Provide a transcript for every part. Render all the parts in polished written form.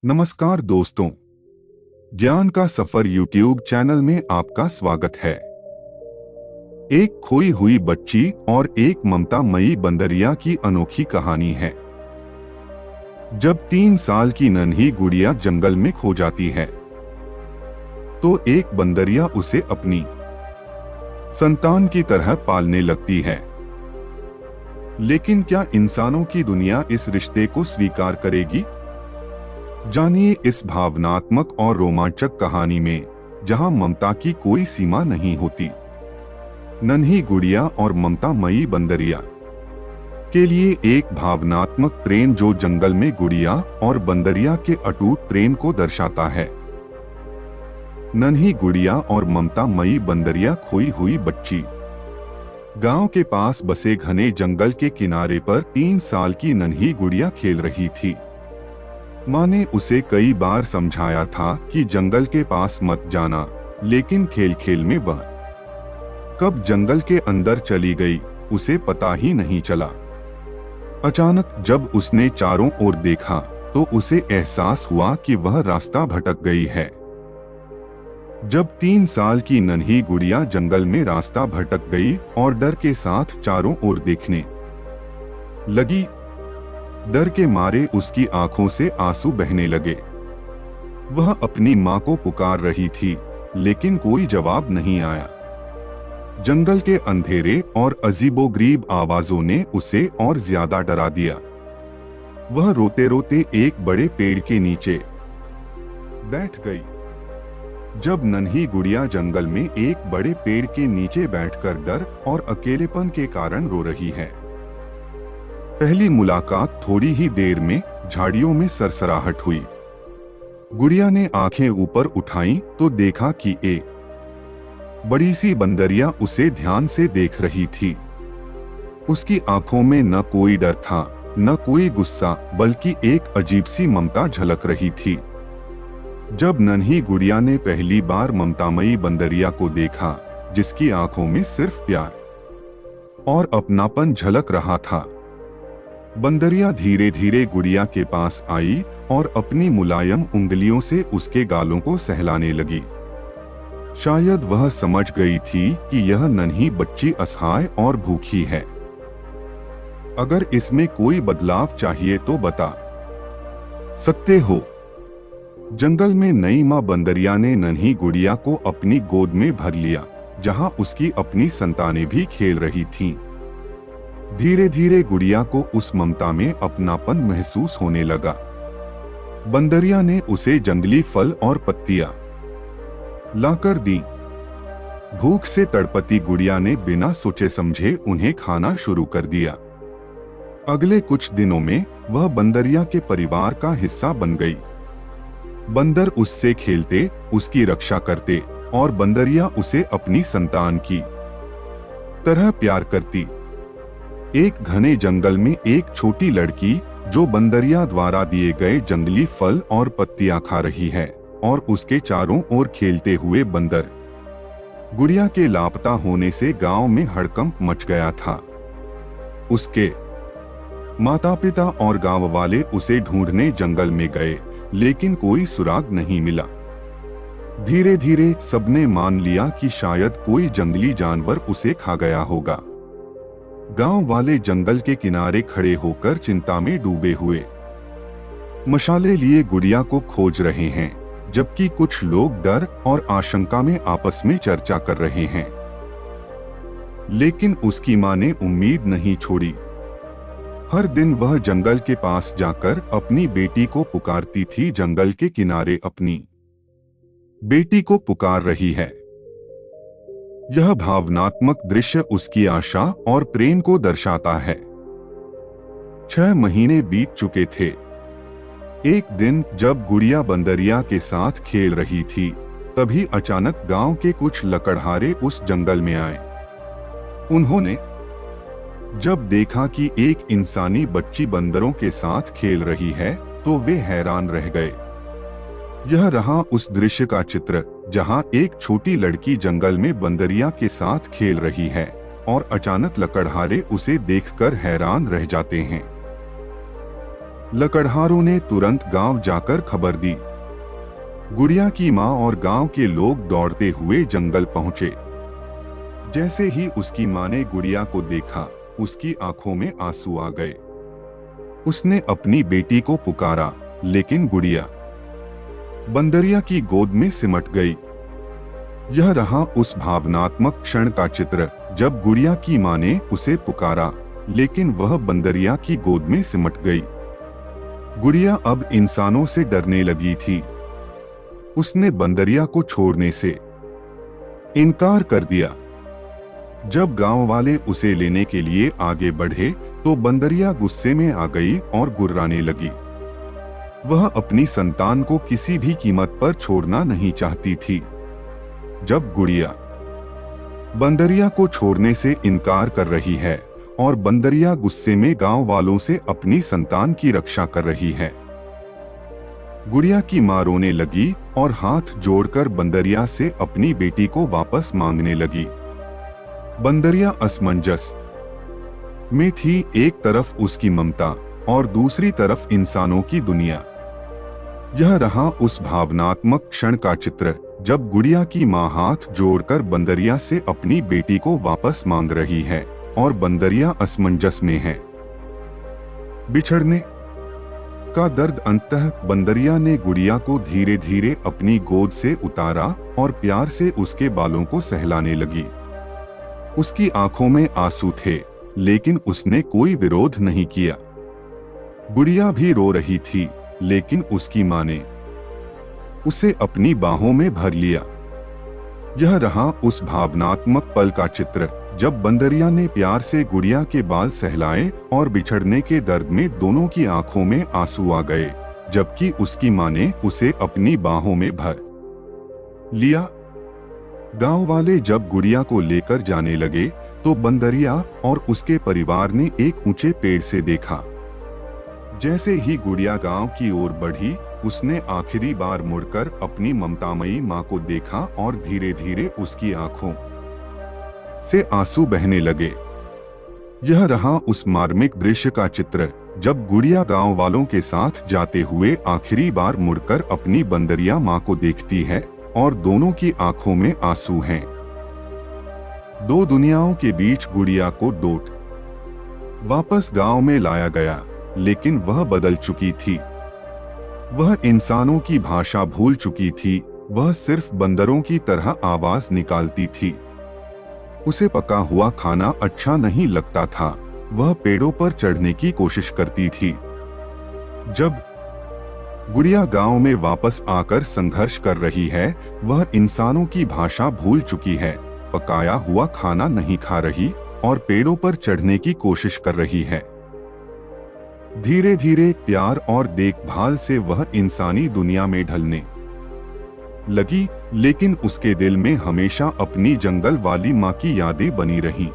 नमस्कार दोस्तों, ज्ञान का सफर यूट्यूब चैनल में आपका स्वागत है। एक खोई हुई बच्ची और एक ममता मई बंदरिया की अनोखी कहानी है। जब 3 साल की नन्ही गुड़िया जंगल में खो जाती है तो एक बंदरिया उसे अपनी संतान की तरह पालने लगती है। लेकिन क्या इंसानों की दुनिया इस रिश्ते को स्वीकार करेगी? जानिए इस भावनात्मक और रोमांचक कहानी में, जहां ममता की कोई सीमा नहीं होती। नन्ही गुड़िया और ममता मई बंदरिया के लिए एक भावनात्मक प्रेम जो जंगल में गुड़िया और बंदरिया के अटूट प्रेम को दर्शाता है। नन्ही गुड़िया और ममता मई बंदरिया खोई हुई बच्ची। गांव के पास बसे घने जंगल के किनारे पर 3 साल की नन्ही गुड़िया खेल रही थी। माँ ने उसे कई बार समझाया था कि जंगल के पास मत जाना, लेकिन खेल खेल में वह कब जंगल के अंदर चली गई उसे पता ही नहीं चला। अचानक जब उसने चारों ओर देखा तो उसे एहसास हुआ कि वह रास्ता भटक गई है। जब 3 साल की नन्ही गुड़िया जंगल में रास्ता भटक गई और डर के साथ चारों ओर देखने लगी, डर के मारे उसकी आंखों से आंसू बहने लगे। वह अपनी मां को पुकार रही थी, लेकिन कोई जवाब नहीं आया। जंगल के अंधेरे और अजीबोगरीब आवाजों ने उसे और ज्यादा डरा दिया। वह रोते रोते एक बड़े पेड़ के नीचे बैठ गई। जब नन्ही गुड़िया जंगल में एक बड़े पेड़ के नीचे बैठकर डर और अकेलेपन के कारण रो रही है। पहली मुलाकात थोड़ी ही देर में झाड़ियों में सरसराहट हुई। गुड़िया ने आंखें ऊपर उठाईं तो देखा कि एक बड़ी सी बंदरिया उसे ध्यान से देख रही थी। उसकी आंखों में न कोई डर था, न कोई गुस्सा, बल्कि एक अजीब सी ममता झलक रही थी। जब नन्ही गुड़िया ने पहली बार ममतामयी बंदरिया को देखा, जिसकी आंखों में सिर्फ प्यार और अपनापन झलक रहा था, बंदरिया धीरे धीरे गुड़िया के पास आई और अपनी मुलायम उंगलियों से उसके गालों को सहलाने लगी। शायद वह समझ गई थी कि यह नन्ही बच्ची असहाय और भूखी है। अगर इसमें कोई बदलाव चाहिए तो बता सकते हो। जंगल में नई मां बंदरिया ने नन्ही गुड़िया को अपनी गोद में भर लिया, जहां उसकी अपनी संतानें भी खेल रही थीं। धीरे धीरे गुड़िया को उस ममता में अपनापन महसूस होने लगा। बंदरिया ने उसे जंगली फल और पत्तियां लाकर दी। भूख से तड़पती गुड़िया ने बिना सोचे समझे उन्हें खाना शुरू कर दिया। अगले कुछ दिनों में वह बंदरिया के परिवार का हिस्सा बन गई। बंदर उससे खेलते, उसकी रक्षा करते और बंदरिया उसे अपनी संतान की तरह प्यार करती। एक घने जंगल में एक छोटी लड़की, जो बंदरिया द्वारा दिए गए जंगली फल और पत्तियां खा रही है, और उसके चारों ओर खेलते हुए बंदर। गुड़िया के लापता होने से गांव में हड़कंप मच गया था। उसके माता पिता और गांव वाले उसे ढूंढने जंगल में गए, लेकिन कोई सुराग नहीं मिला। धीरे धीरे सबने मान लिया कि शायद कोई जंगली जानवर उसे खा गया होगा। गांव वाले जंगल के किनारे खड़े होकर चिंता में डूबे हुए मशाले लिए गुड़िया को खोज रहे हैं, जबकि कुछ लोग डर और आशंका में आपस में चर्चा कर रहे हैं। लेकिन उसकी मां ने उम्मीद नहीं छोड़ी। हर दिन वह जंगल के पास जाकर अपनी बेटी को पुकारती थी। जंगल के किनारे अपनी बेटी को पुकार रही है। यह भावनात्मक दृश्य उसकी आशा और प्रेम को दर्शाता है। 6 महीने बीत चुके थे। एक दिन जब गुड़िया बंदरिया के साथ खेल रही थी, तभी अचानक गांव के कुछ लकड़हारे उस जंगल में आए। उन्होंने जब देखा कि एक इंसानी बच्ची बंदरों के साथ खेल रही है, तो वे हैरान रह गए। यह रहा उस दृश्य का चित्र, जहां एक छोटी लड़की जंगल में बंदरिया के साथ खेल रही है और अचानक लकड़हारे उसे देखकर हैरान रह जाते हैं। लकड़हारों ने तुरंत गांव जाकर खबर दी। गुड़िया की मां और गांव के लोग दौड़ते हुए जंगल पहुंचे। जैसे ही उसकी मां ने गुड़िया को देखा, उसकी आंखों में आंसू आ गए। उसने अपनी बेटी को पुकारा, लेकिन गुड़िया बंदरिया की गोद में सिमट गई। यह रहा उस भावनात्मक क्षण का चित्र, जब गुड़िया की मां ने उसे पुकारा, लेकिन वह बंदरिया की गोद में सिमट गई। गुड़िया अब इंसानों से डरने लगी थी। उसने बंदरिया को छोड़ने से इनकार कर दिया। जब गांव वाले उसे लेने के लिए आगे बढ़े, तो बंदरिया गुस्से में आ गई और गुर्राने लगी। वह अपनी संतान को किसी भी कीमत पर छोड़ना नहीं चाहती थी। जब गुड़िया बंदरिया को छोड़ने से इनकार कर रही है और बंदरिया गुस्से में गांव वालों से अपनी संतान की रक्षा कर रही है, गुड़िया की मां रोने लगी और हाथ जोड़कर बंदरिया से अपनी बेटी को वापस मांगने लगी। बंदरिया असमंजस में थी, एक तरफ उसकी ममता और दूसरी तरफ इंसानों की दुनिया। यह रहा उस भावनात्मक क्षण का चित्र, जब गुड़िया की मां हाथ जोड़कर बंदरिया से अपनी बेटी को वापस मांग रही है और बंदरिया असमंजस में है। बिछड़ने का दर्द। अंततः बंदरिया ने गुड़िया को धीरे धीरे अपनी गोद से उतारा और प्यार से उसके बालों को सहलाने लगी। उसकी आंखों में आंसू थे, लेकिन उसने कोई विरोध नहीं किया। गुड़िया भी रो रही थी, लेकिन उसकी मां ने उसे अपनी बाहों में भर लिया। यह रहा उस भावनात्मक पल का चित्र, जब बंदरिया ने प्यार से गुड़िया के बाल सहलाए और बिछड़ने के दर्द में दोनों की आंखों में आंसू आ गए, जबकि उसकी मां ने उसे अपनी बाहों में भर लिया। गांव वाले जब गुड़िया को लेकर जाने लगे, तो बंदरिया और उसके परिवार ने एक ऊंचे पेड़ से देखा। जैसे ही गुड़िया गांव की ओर बढ़ी, उसने आखिरी बार मुड़कर अपनी ममतामयी मां को देखा और धीरे धीरे उसकी आंखों से आंसू बहने लगे। यह रहा उस मार्मिक दृश्य का चित्र, जब गुड़िया गांव वालों के साथ जाते हुए आखिरी बार मुड़कर अपनी बंदरिया मां को देखती है और दोनों की आंखों में आंसू हैं। दो दुनियाओं के बीच गुड़िया को लौट वापस गांव में लाया गया, लेकिन वह बदल चुकी थी। वह इंसानों की भाषा भूल चुकी थी। वह सिर्फ बंदरों की तरह आवाज निकालती थी। उसे पका हुआ खाना अच्छा नहीं लगता था। वह पेड़ों पर चढ़ने की कोशिश करती थी। जब गुड़िया गांव में वापस आकर संघर्ष कर रही है, वह इंसानों की भाषा भूल चुकी है, पकाया हुआ खाना नहीं खा रही और पेड़ों पर चढ़ने की कोशिश कर रही है। धीरे धीरे प्यार और देखभाल से वह इंसानी दुनिया में ढलने लगी, लेकिन उसके दिल में हमेशा अपनी जंगल वाली मां की यादें बनी रहीं।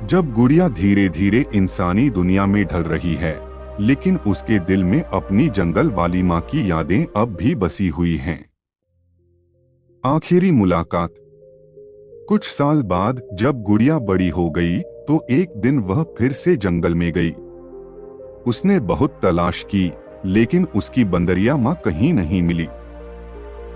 जब गुड़िया धीरे धीरे इंसानी दुनिया में ढल रही है, लेकिन उसके दिल में अपनी जंगल वाली मां की यादें अब भी बसी हुई हैं। आखिरी मुलाकात। कुछ साल बाद जब गुड़िया बड़ी हो गई, तो एक दिन वह फिर से जंगल में गई। उसने बहुत तलाश की, लेकिन उसकी बंदरिया मां कहीं नहीं मिली।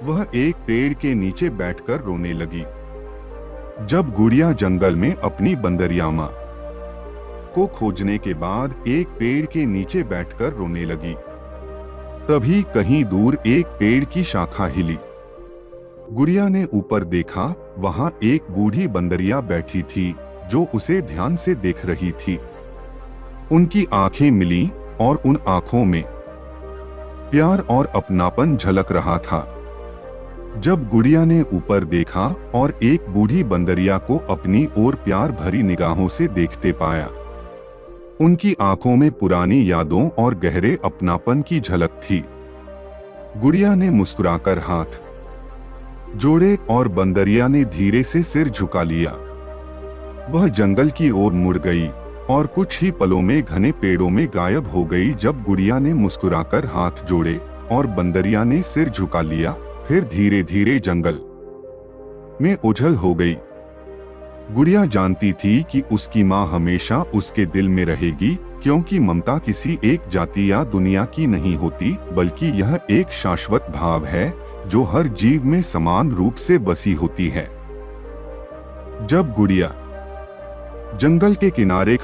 वह एक पेड़ के नीचे बैठकर रोने लगी। जब गुड़िया जंगल में अपनी बंदरिया मां को खोजने के बाद एक पेड़ के नीचे बैठकर रोने लगी, तभी कहीं दूर एक पेड़ की शाखा हिली। गुड़िया ने ऊपर देखा, वहां एक बूढ़ी बंदरिया बैठी थी, जो उसे ध्यान से देख रही थी। उनकी आंखें मिलीं और उन आंखों में प्यार और अपनापन झलक रहा था। जब गुड़िया ने ऊपर देखा और एक बूढ़ी बंदरिया को अपनी ओर प्यार भरी निगाहों से देखते पाया, उनकी आंखों में पुरानी यादों और गहरे अपनापन की झलक थी। गुड़िया ने मुस्कुराकर हाथ जोड़े और बंदरिया ने धीरे से सिर झुका लिया। वह जंगल की ओर मुड़ गई और कुछ ही पलों में घने पेड़ों में गायब हो गई। जब गुड़िया ने मुस्कुराकर हाथ जोड़े और बंदरिया ने सिर झुका लिया, फिर धीरे धीरे जंगल में ओझल हो गई। गुड़िया जानती थी कि उसकी माँ हमेशा उसके दिल में रहेगी, क्योंकि ममता किसी एक जाति या दुनिया की नहीं होती, बल्कि यह एक शाश्वत भाव है जो हर जीव में समान रूप से बसी होती है। जब गुड़िया जंगल के किनारे